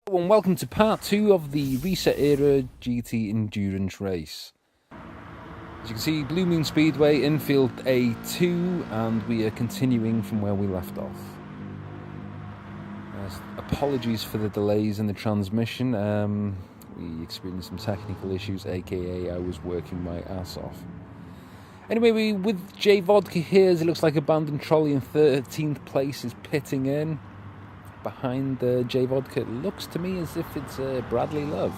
Hello and welcome to part 2 of the Reset Era GT Endurance Race. As you can see, Blue Moon Speedway, infield A2, and we are continuing from where we left off. Apologies for the delays in the transmission. We experienced some technical issues, aka I was working my ass off. Anyway, with J Vodka here, as it looks like Abandoned Trolley in 13th place is pitting in. Behind J Vodka, it looks to me as if it's Bradley Love.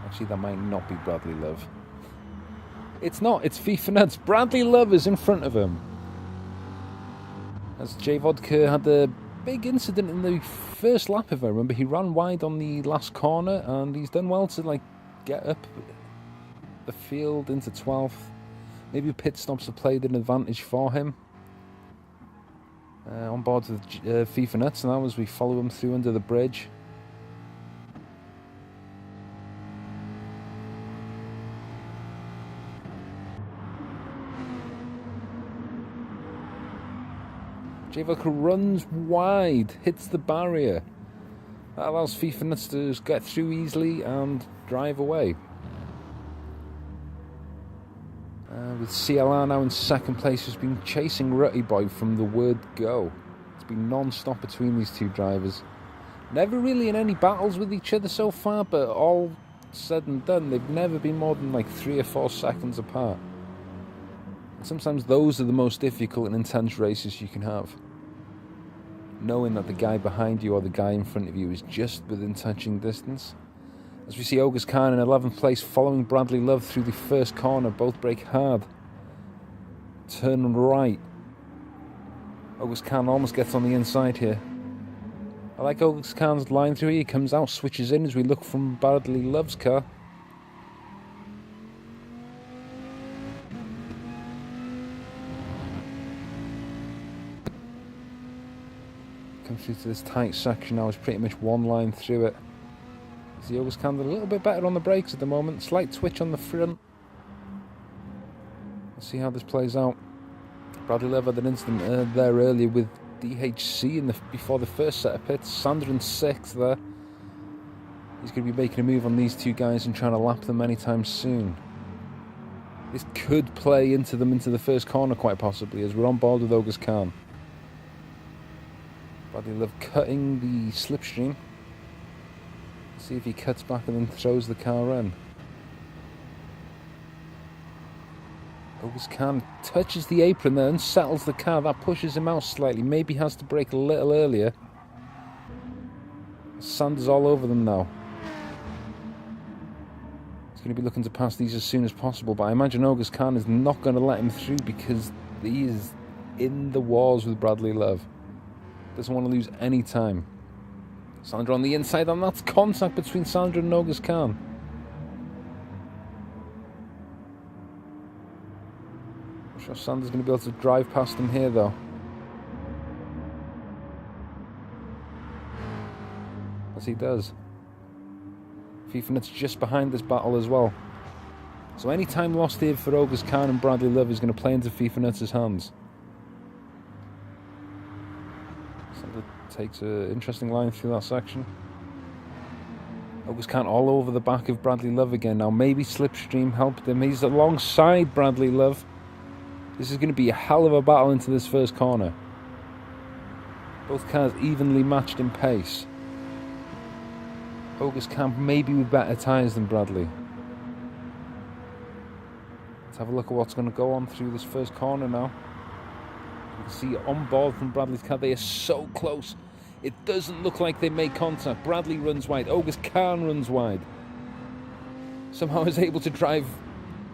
Actually, that might not be Bradley Love. It's not, it's FIFA Nuts. Bradley Love is in front of him. As J Vodka had a big incident in the first lap, if I remember. He ran wide on the last corner, and he's done well to get up the field into 12th. Maybe pit stops have played an advantage for him. On board with FIFA Nuts now as we follow him through under the bridge. J Vodka runs wide, hits the barrier. That allows FIFA Nuts to get through easily and drive away. With CLR now in second place, who's been chasing Rutty Boy from the word go. It's been non-stop between these two drivers. Never really in any battles with each other so far, but all said and done, they've never been more than 3 or 4 seconds apart. And sometimes those are the most difficult and intense races you can have. Knowing that the guy behind you or the guy in front of you is just within touching distance. As we see August Khan in 11th place following Bradley Love through the first corner. Both brake hard. Turn right. August Khan almost gets on the inside here. I like August Khan's line through here. He comes out, switches in as we look from Bradley Love's car. Come through to this tight section now. It's pretty much one line through it. See, August Khan a little bit better on the brakes at the moment. Slight twitch on the front. Let's see how this plays out. Bradley Love had an incident there earlier with DHC before the first set of pits. Sander in 6th there. He's going to be making a move on these two guys and trying to lap them anytime soon. This could play into them into the first corner quite possibly, as we're on board with August Khan. Bradley Love cutting the slipstream. See if he cuts back and then throws the car in. August Khan touches the apron there and settles the car. That pushes him out slightly. Maybe has to brake a little earlier. Sand is all over them now. He's going to be looking to pass these as soon as possible, but I imagine August Khan is not going to let him through because he is in the wars with Bradley Love. Doesn't want to lose any time. Sandra on the inside, and that's contact between Sandra and August Khan. I'm sure Sandra's going to be able to drive past him here, though. As he does. FIFA Nuts just behind this battle as well. So any time lost here for August Khan and Bradley Love is going to play into FIFA Nuts' hands. Sandra takes an interesting line through that section. August Khan all over the back of Bradley Love again. Now maybe Slipstream helped him. He's alongside Bradley Love. This is going to be a hell of a battle into this first corner. Both cars evenly matched in pace. August Khan maybe with better tyres than Bradley. Let's have a look at what's going to go on through this first corner now. You can see on board from Bradley's car, they are so close. It doesn't look like they made contact. Bradley runs wide. August Khan runs wide. Somehow is able to drive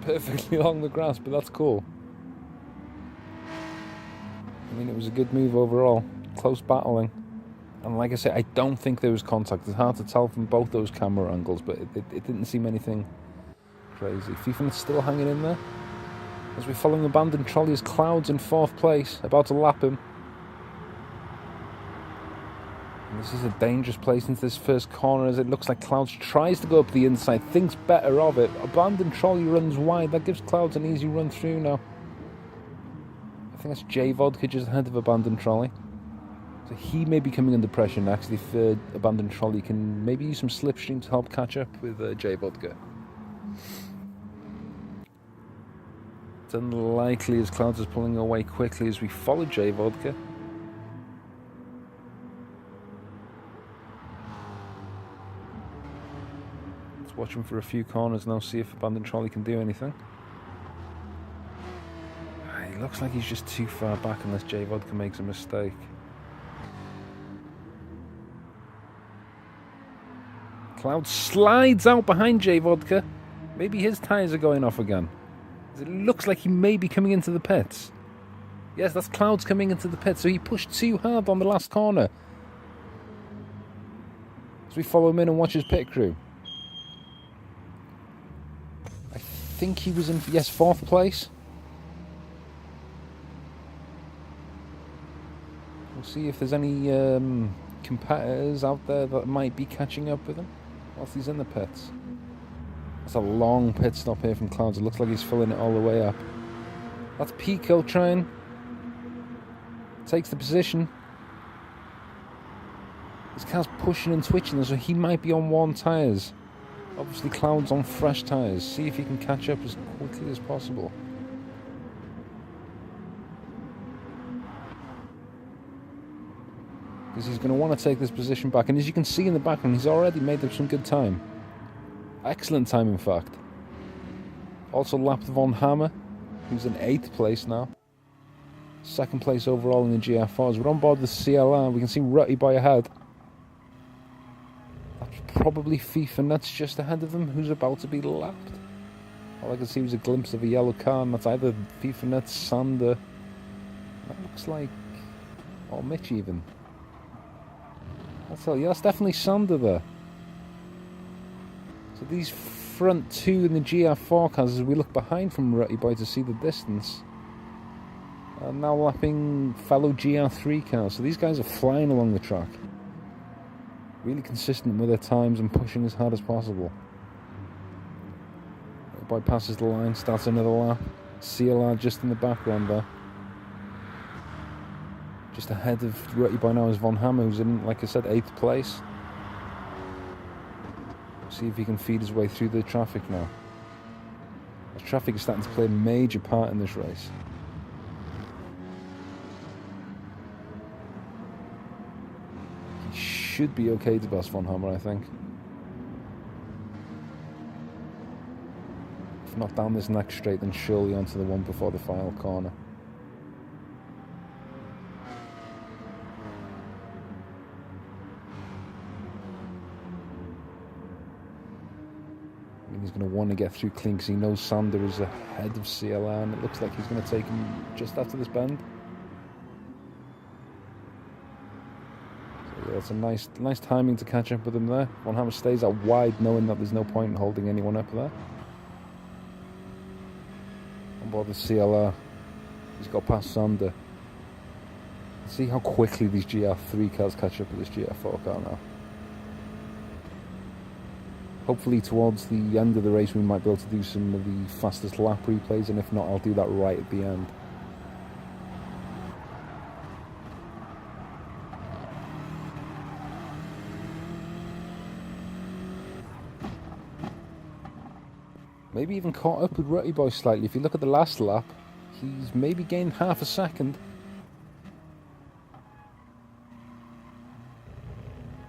perfectly along the grass, but that's cool. I mean, it was a good move overall. Close battling. And like I say, I don't think there was contact. It's hard to tell from both those camera angles, but it didn't seem anything crazy. FIFA still hanging in there. As we follow the Abandoned Trolley as Clouds in 4th place, about to lap him. This is a dangerous place into this first corner, as it looks like Clouds tries to go up the inside, thinks better of it. Abandoned Trolley runs wide. That gives Clouds an easy run through now. I think that's J Vodka just ahead of Abandoned Trolley. So he may be coming under pressure next if Abandoned Trolley can maybe use some slipstream to help catch up with J Vodka. It's unlikely as Clouds is pulling away quickly as we follow J Vodka. Watch him for a few corners now, see if Abandoned Trolley can do anything. He looks like he's just too far back unless J Vodka makes a mistake. Cloud slides out behind J Vodka. Maybe his tyres are going off again. It looks like he may be coming into the pits. Yes, that's Clouds coming into the pits, so he pushed too hard on the last corner. So we follow him in and watch his pit crew. I think he was in, yes, 4th place. We'll see if there's any competitors out there that might be catching up with him whilst he's in the pits. That's a long pit stop here from Clouds. It looks like he's filling it all the way up. That's Pico trying. Takes the position. This car's pushing and twitching, so he might be on worn tyres. Obviously Clouds on fresh tyres. See if he can catch up as quickly as possible. Because he's going to want to take this position back. And as you can see in the background, he's already made up some good time. Excellent time, in fact. Also lapped Von Hammer, who's in 8th place now. 2nd place overall in the GR4. As we're on board the CLR, we can see Rutty Boy ahead. Probably FIFA Nuts just ahead of them, who's about to be lapped. All I can see was a glimpse of a yellow car, and that's either FIFA Nuts, Sander. That looks like... or Mitch even. Yeah, that's definitely Sander there. So these front two in the GR4 cars, as we look behind from Rutty Boy to see the distance, are now lapping fellow GR3 cars. So these guys are flying along the track. Really consistent with their times and pushing as hard as possible. The boy passes the line, starts another lap. CLR just in the background there. Just ahead of Rutty Boy now is Von Hammer, who's in, like I said, 8th place. See if he can feed his way through the traffic now. The traffic is starting to play a major part in this race. Should be okay to pass Von Hammer, I think. If not down this next straight, then surely onto the one before the final corner. I mean, he's going to want to get through clean because he knows Sander is ahead of CLR, and it looks like he's going to take him just after this bend. Yeah, it's a nice timing to catch up with him there. Von Hammer stays out wide, knowing that there's no point in holding anyone up there. On board the CLR, he's got past Sander. See how quickly these GR3 cars catch up with this GR4 car now. Hopefully towards the end of the race we might be able to do some of the fastest lap replays, and if not, I'll do that right at the end. Maybe even caught up with Rutty Boy slightly. If you look at the last lap, he's maybe gained half a second.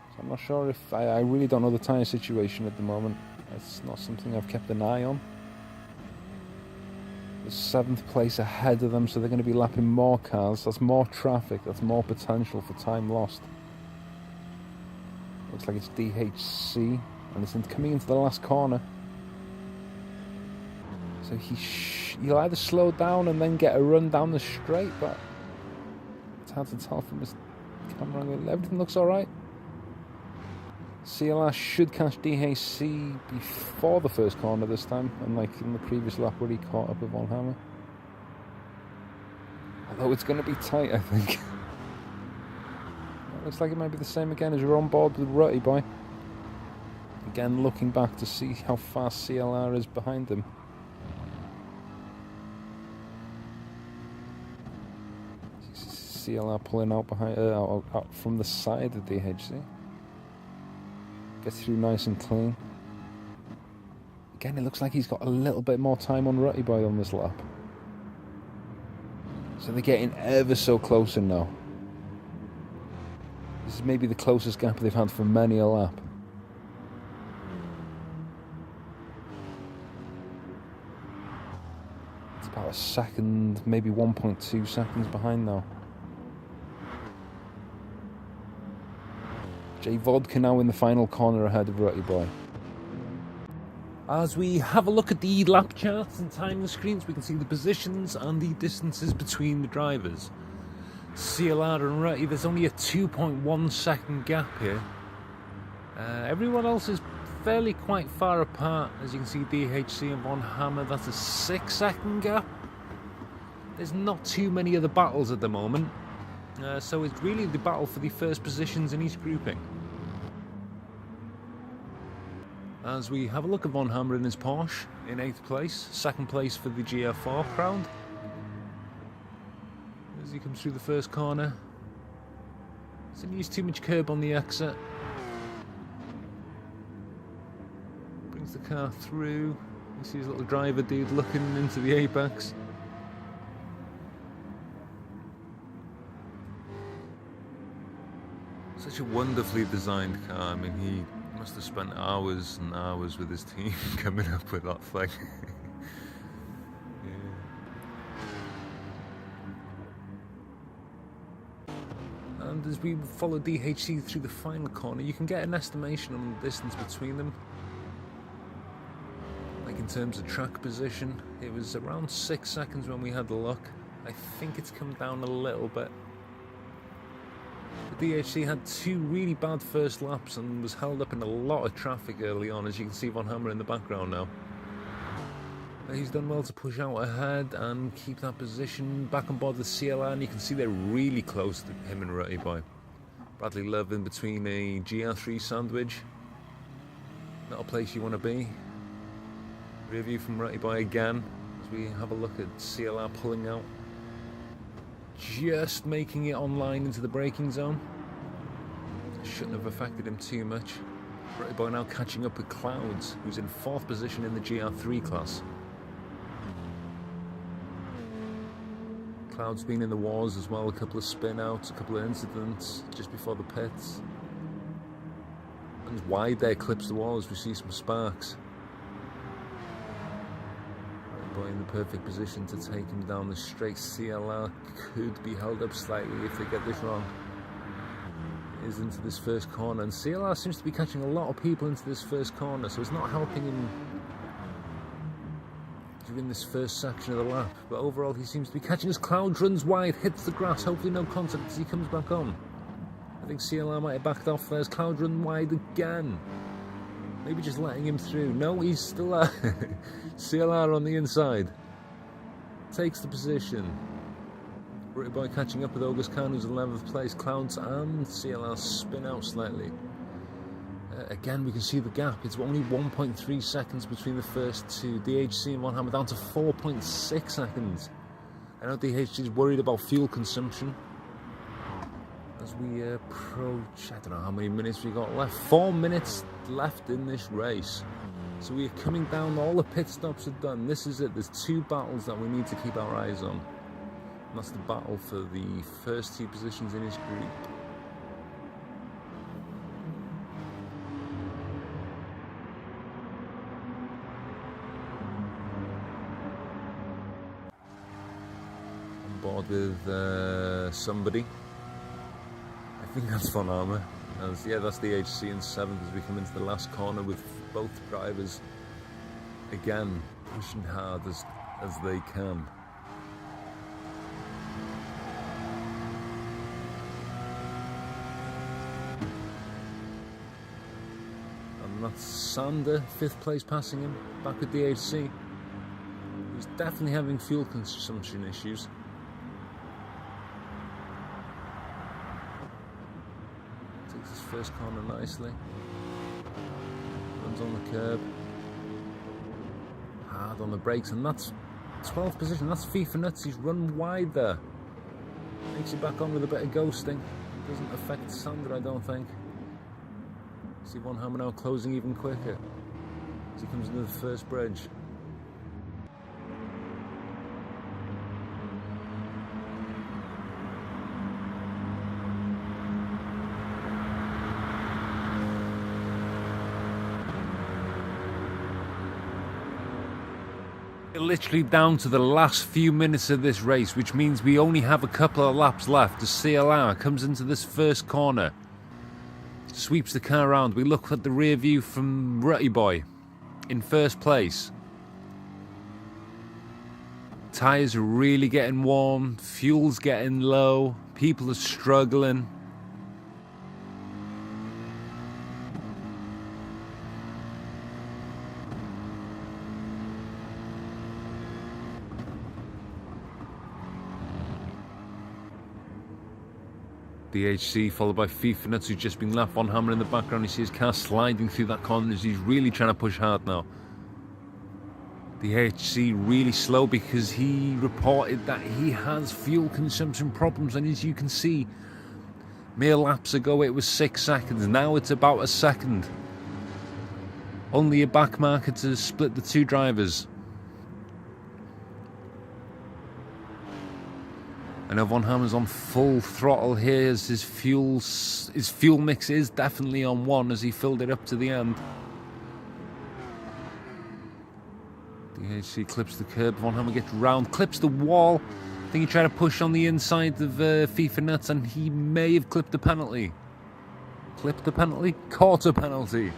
So I'm not sure if... I really don't know the tyre situation at the moment. It's not something I've kept an eye on. The 7th place ahead of them, so they're going to be lapping more cars. That's more traffic. That's more potential for time lost. Looks like it's DHC, and it's coming into the last corner. So he'll either slow down and then get a run down the straight, but it's hard to tell from his camera angle. Everything looks alright. CLR should catch DHC before the first corner this time, unlike in the previous lap where he caught up with Von Hammer. Although it's going to be tight, I think. looks like it might be the same again as we're on board with Rutty Boy. Again, looking back to see how fast CLR is behind them. CLR pulling out behind, out from the side of DHC. Get through nice and clean. Again, it looks like he's got a little bit more time on Rutty Boy on this lap. So they're getting ever so closer now. This is maybe the closest gap they've had for many a lap. It's about a second, maybe 1.2 seconds behind now. J Vodka now in the final corner ahead of Rutty Boy. As we have a look at the lap charts and timing screens, we can see the positions and the distances between the drivers. CLR and Rutty, there's only a 2.1 second gap here. Everyone else is fairly quite far apart. As you can see, DHC and Von Hammer, that's a 6 second gap. There's not too many other battles at the moment. So it's really the battle for the first positions in each grouping. As we have a look at Von Hammer in his Porsche in 8th place, 2nd place for the GR4 crowd. As he comes through the first corner, doesn't use too much curb on the exit. Brings the car through. You see his little driver dude looking into the apex. Such a wonderfully designed car. I mean, he must have spent hours and hours with his team coming up with that thing. Yeah. And as we follow DHC through the final corner, you can get an estimation on the distance between them. Like in terms of track position, it was around 6 seconds when we had the look. I think it's come down a little bit. The DHC had 2 really bad first laps and was held up in a lot of traffic early on, as you can see Von Hammer in the background now. He's done well to push out ahead and keep that position back on board the CLR, and you can see they're really close to him and Rutty Boy. Bradley Love in between a GR3 sandwich. Not a place you want to be. Rear view from Rutty Boy again as we have a look at CLR pulling out. Just making it online into the braking zone. Shouldn't have affected him too much. Rutty Boy now catching up with Clouds, who's in 4th position in the GR3 class. Clouds been in the wars as well, a couple of spin outs, a couple of incidents just before the pits. And wide there, clips the wall as we see some sparks. Boy in the perfect position to take him down the straight. CLR could be held up slightly if they get this wrong. Is into this first corner, and CLR seems to be catching a lot of people into this first corner, so it's not helping him during this first section of the lap. But overall, he seems to be catching as Cloud runs wide, hits the grass, hopefully no contact as he comes back on. I think CLR might have backed off there as Cloud run wide again. Maybe just letting him through. No, he's still there. CLR on the inside. Takes the position. Rutty Boy catching up with August Khan, who's in 11th place. Clouds and CLR spin out slightly. Again, we can see the gap. It's only 1.3 seconds between the first two. DHC and Von Hammer down to 4.6 seconds. I know DHC is worried about fuel consumption. As we approach, I don't know how many minutes we got left. 4 minutes left in this race. So we are coming down, all the pit stops are done. This is it. There's 2 battles that we need to keep our eyes on. And that's the battle for the first 2 positions in his group. On board with somebody. I think that's Von Hammer. Yeah, that's the HC in 7th as we come into the last corner with both drivers again pushing hard as they can. And that's Sander, 5th place, passing him back with DHC. He's definitely having fuel consumption issues. first corner nicely. Runs on the curb. Hard on the brakes, and that's 12th position. That's FIFA Nuts. He's run wide there. Makes it back on with a bit of ghosting. Doesn't affect Sandra, I don't think. See Von Hammer now closing even quicker as he comes into the first bridge. Literally down to the last few minutes of this race, which means we only have a couple of laps left. As CLR comes into this first corner, sweeps the car around. We look at the rear view from Rutty Boy in first place. Tyres are really getting warm, fuel's getting low, people are struggling. DHC followed by FIFA Nuts, who's just been lapped. Von Hammer in the background. You see his car sliding through that corner as he's really trying to push hard now. DHC really slow because he reported that he has fuel consumption problems, and as you can see, mere laps ago it was 6 seconds, now it's about a second. Only a back marker to split the two drivers. I know Von Hammer's on full throttle here as his fuel mix is definitely on 1 as he filled it up to the end. DHC clips the curb, Von Hammer gets round, clips the wall. I think he tried to push on the inside of FIFA Nuts and he may have clipped the penalty. Clipped the penalty? Caught a penalty.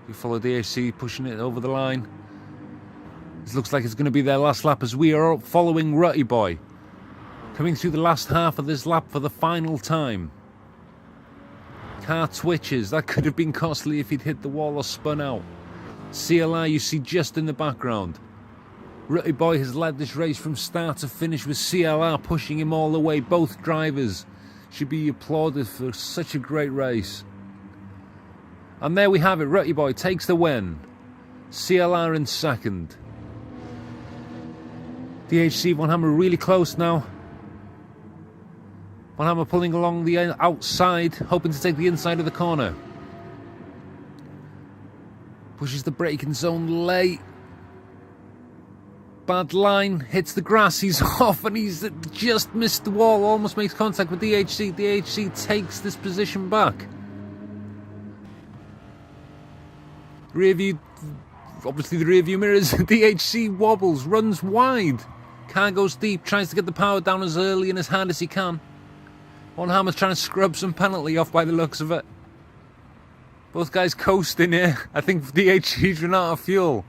We follow DHC pushing it over the line. This looks like it's going to be their last lap as we are following Rutty Boy. Coming through the last half of this lap for the final time. Car twitches. That could have been costly if he'd hit the wall or spun out. CLR you see just in the background. Rutty Boy has led this race from start to finish with CLR pushing him all the way. Both drivers should be applauded for such a great race. And there we have it. Rutty Boy takes the win. CLR in second. DHC Von Hammer really close now. Von Hammer pulling along the outside, hoping to take the inside of the corner. Pushes the braking zone late. Bad line, hits the grass, he's off and he's just missed the wall, almost makes contact with DHC. DHC takes this position back. Rear view, obviously the rear view mirrors. DHC wobbles, runs wide. Car goes deep, tries to get the power down as early and as hard as he can. Von Hammer's trying to scrub some penalty off by the looks of it. Both guys coasting here. I think DHC's run out of fuel.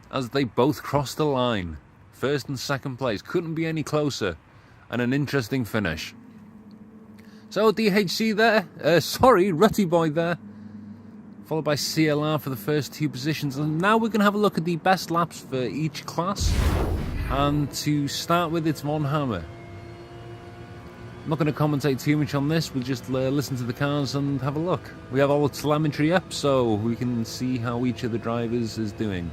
As they both cross the line. First and second place. Couldn't be any closer. And an interesting finish. So DHC there. Rutty Boy there. Followed by CLR for the first two positions. And now we're going to have a look at the best laps for each class. And to start with, it's Von Hammer. I'm not going to commentate too much on this. We'll just listen to the cars and have a look. We have all the telemetry up, so we can see how each of the drivers is doing.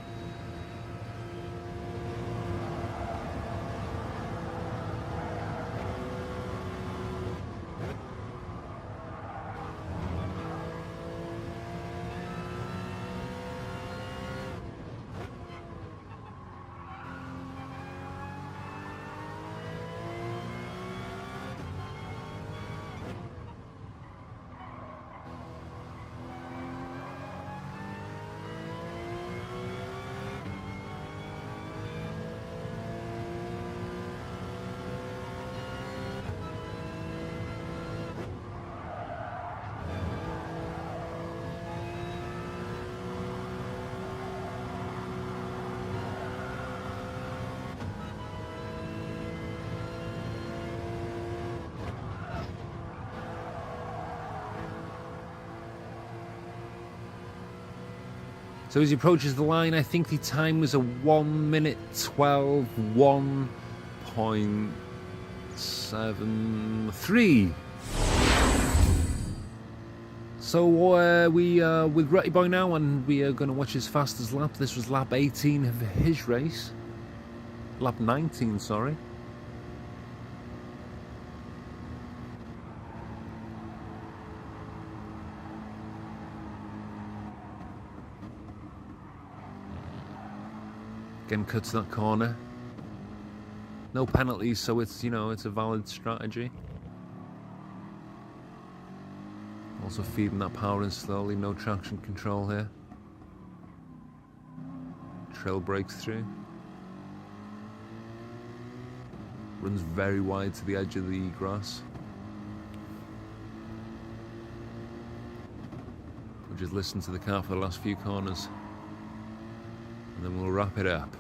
So as he approaches the line, I think the time was a 1 minute 12, 1.73. So we with Rutty Boy now, and we are going to watch his fastest lap. This was lap 18 of his race. Lap 19, sorry. Again, cuts that corner. No penalties, so it's, you know, it's a valid strategy. Also feeding that power in slowly, no traction control here. Trail breaks through. Runs very wide to the edge of the grass. We'll just listen to the car for the last few corners, and then we'll wrap it up.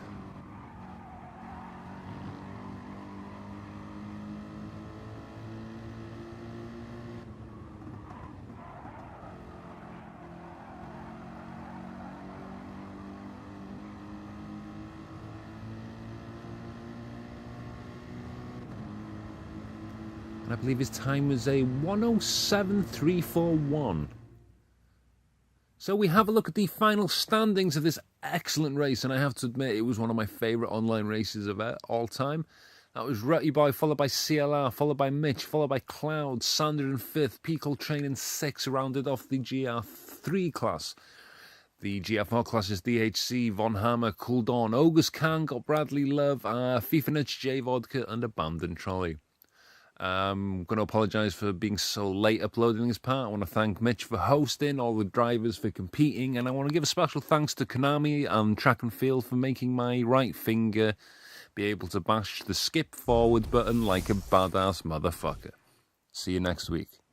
And I believe his time was a 1:07.341. So we have a look at the final standings of this excellent race, and I have to admit it was one of my favourite online races of all time. That was Rutty Boy, followed by CLR, followed by Mitch, followed by Cloud, Sander in 5th, P. Coltrane in 6th, rounded off the GR3 class. The GR4 class is DHC, Von Hammer, Cool Dawn, August Khan, got Bradley Love, FIFA Nuts, J Vodka, and Abandoned Trolley. I'm going to apologise for being so late uploading this part. I want to thank Mitch for hosting, all the drivers for competing, and I want to give a special thanks to Konami and Track and Field for making my right finger be able to bash the skip forward button like a badass motherfucker. See you next week.